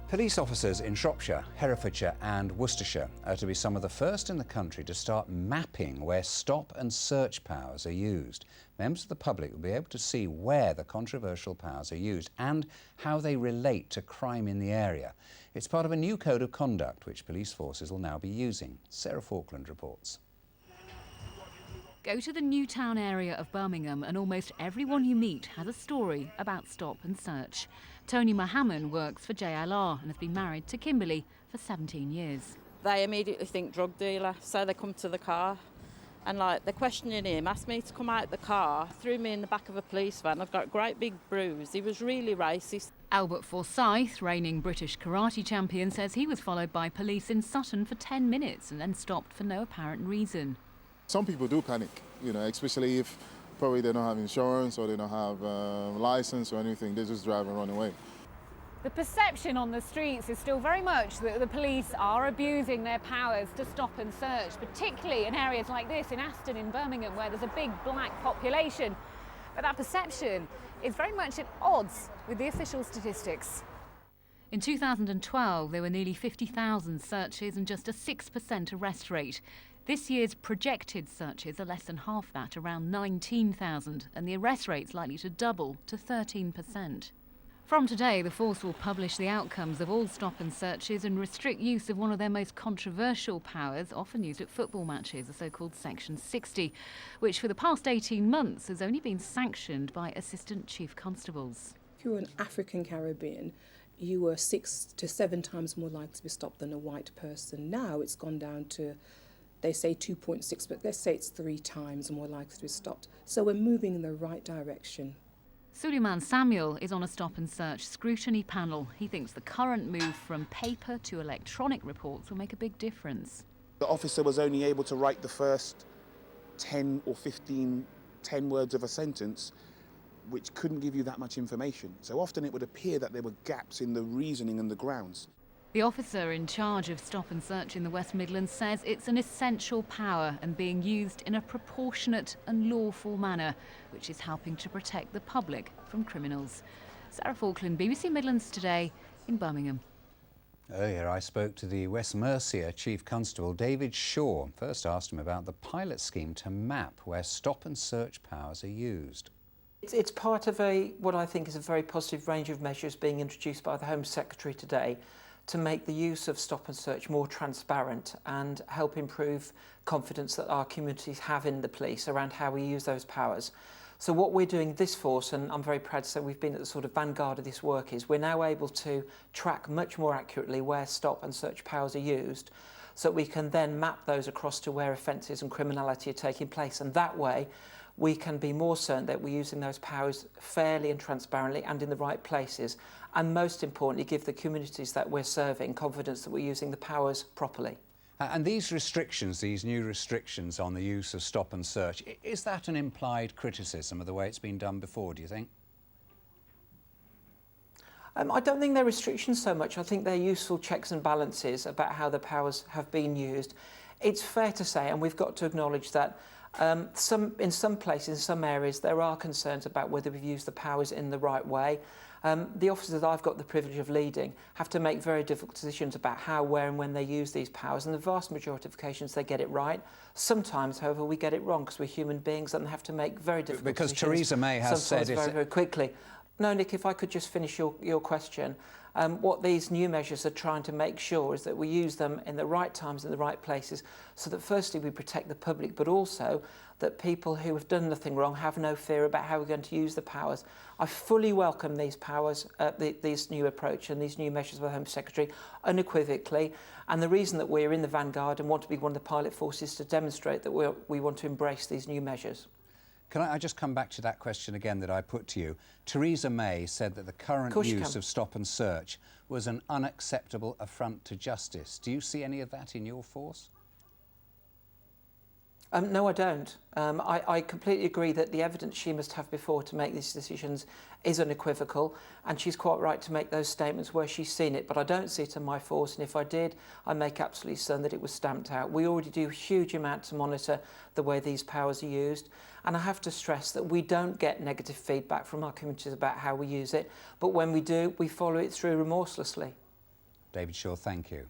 Police officers in Shropshire, Herefordshire and Worcestershire are to be some of the first in the country to start mapping where stop and search powers are used. Members of the public will be able to see where the controversial powers are used and how they relate to crime in the area. It's part of a new code of conduct which police forces will now be using. Sarah Falkland reports. Go to the Newtown area of Birmingham and almost everyone you meet has a story about stop and search. Tony Mohammed works for JLR and has been married to Kimberly for 17 years. They immediately think drug dealer, so they come to the car and they're questioning him, asked me to come out the car, threw me in the back of a police van. I've got a great big bruise. He was really racist. Albert Forsyth, reigning British karate champion, says he was followed by police in Sutton for 10 minutes and then stopped for no apparent reason. Some people do panic, especially if probably they don't have insurance or they don't have license or anything. They just drive and run away. The perception on the streets is still very much that the police are abusing their powers to stop and search, particularly in areas like this in Aston in Birmingham, where there's a big black population. But that perception is very much at odds with the official statistics. In 2012, there were nearly 50,000 searches and just a 6% arrest rate. This year's projected searches are less than half that, around 19,000, and the arrest rate's likely to double to 13%. From today, the force will publish the outcomes of all stop and searches and restrict use of one of their most controversial powers, often used at football matches, the so-called Section 60, which for the past 18 months has only been sanctioned by Assistant Chief Constables. If you were an African Caribbean, you were 6 to 7 times more likely to be stopped than a white person. Now it's gone down to, they say 2.6, but let's say it's 3 times more likely to be stopped. So we're moving in the right direction. Suleiman Samuel is on a stop and search scrutiny panel. He thinks the current move from paper to electronic reports will make a big difference. The officer was only able to write the first 10 or 10 words of a sentence, which couldn't give you that much information. So often it would appear that there were gaps in the reasoning and the grounds. The officer in charge of stop and search in the West Midlands says it's an essential power and being used in a proportionate and lawful manner, which is helping to protect the public from criminals. Sarah Falkland, BBC Midlands Today in Birmingham. Earlier I spoke to the West Mercia Chief Constable David Shaw. First asked him about the pilot scheme to map where stop and search powers are used. It's part of what I think is a very positive range of measures being introduced by the Home Secretary today to make the use of stop and search more transparent and help improve confidence that our communities have in the police around how we use those powers. So what we're doing this force, and I'm very proud to say we've been at the sort of vanguard of this work, is we're now able to track much more accurately where stop and search powers are used, so that we can then map those across to where offences and criminality are taking place. And that way we can be more certain that we're using those powers fairly and transparently and in the right places, and most importantly give the communities that we're serving confidence that we're using the powers properly. And these restrictions, these new restrictions on the use of stop and search, is that an implied criticism of the way it's been done before, do you think? I don't think they're restrictions so much. I think they're useful checks and balances about how the powers have been used. It's fair to say, and we've got to acknowledge that in some places, in some areas, there are concerns about whether we've used the powers in the right way. The officers that I've got the privilege of leading have to make very difficult decisions about how, where and when they use these powers, and the vast majority of occasions they get it right. Sometimes, however, we get it wrong because we're human beings and have to make very difficult decisions. Because Theresa May has said... very quickly. No, Nick, if I could just finish your question. What these new measures are trying to make sure is that we use them in the right times in the right places, so that firstly we protect the public, but also that people who have done nothing wrong have no fear about how we're going to use the powers. I fully welcome these powers, this new approach and these new measures by the Home Secretary unequivocally, and the reason that we're in the vanguard and want to be one of the pilot forces to demonstrate that we want to embrace these new measures. Can I just come back to that question again that I put to you? Theresa May said that the current use of stop and search was an unacceptable affront to justice. Do you see any of that in your force? No, I don't. I completely agree that the evidence she must have before to make these decisions is unequivocal, and she's quite right to make those statements where she's seen it, but I don't see it in my force, and if I did, I make absolutely certain that it was stamped out. We already do a huge amount to monitor the way these powers are used, and I have to stress that we don't get negative feedback from our communities about how we use it, but when we do, we follow it through remorselessly. David Shaw, thank you.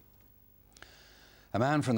A man from the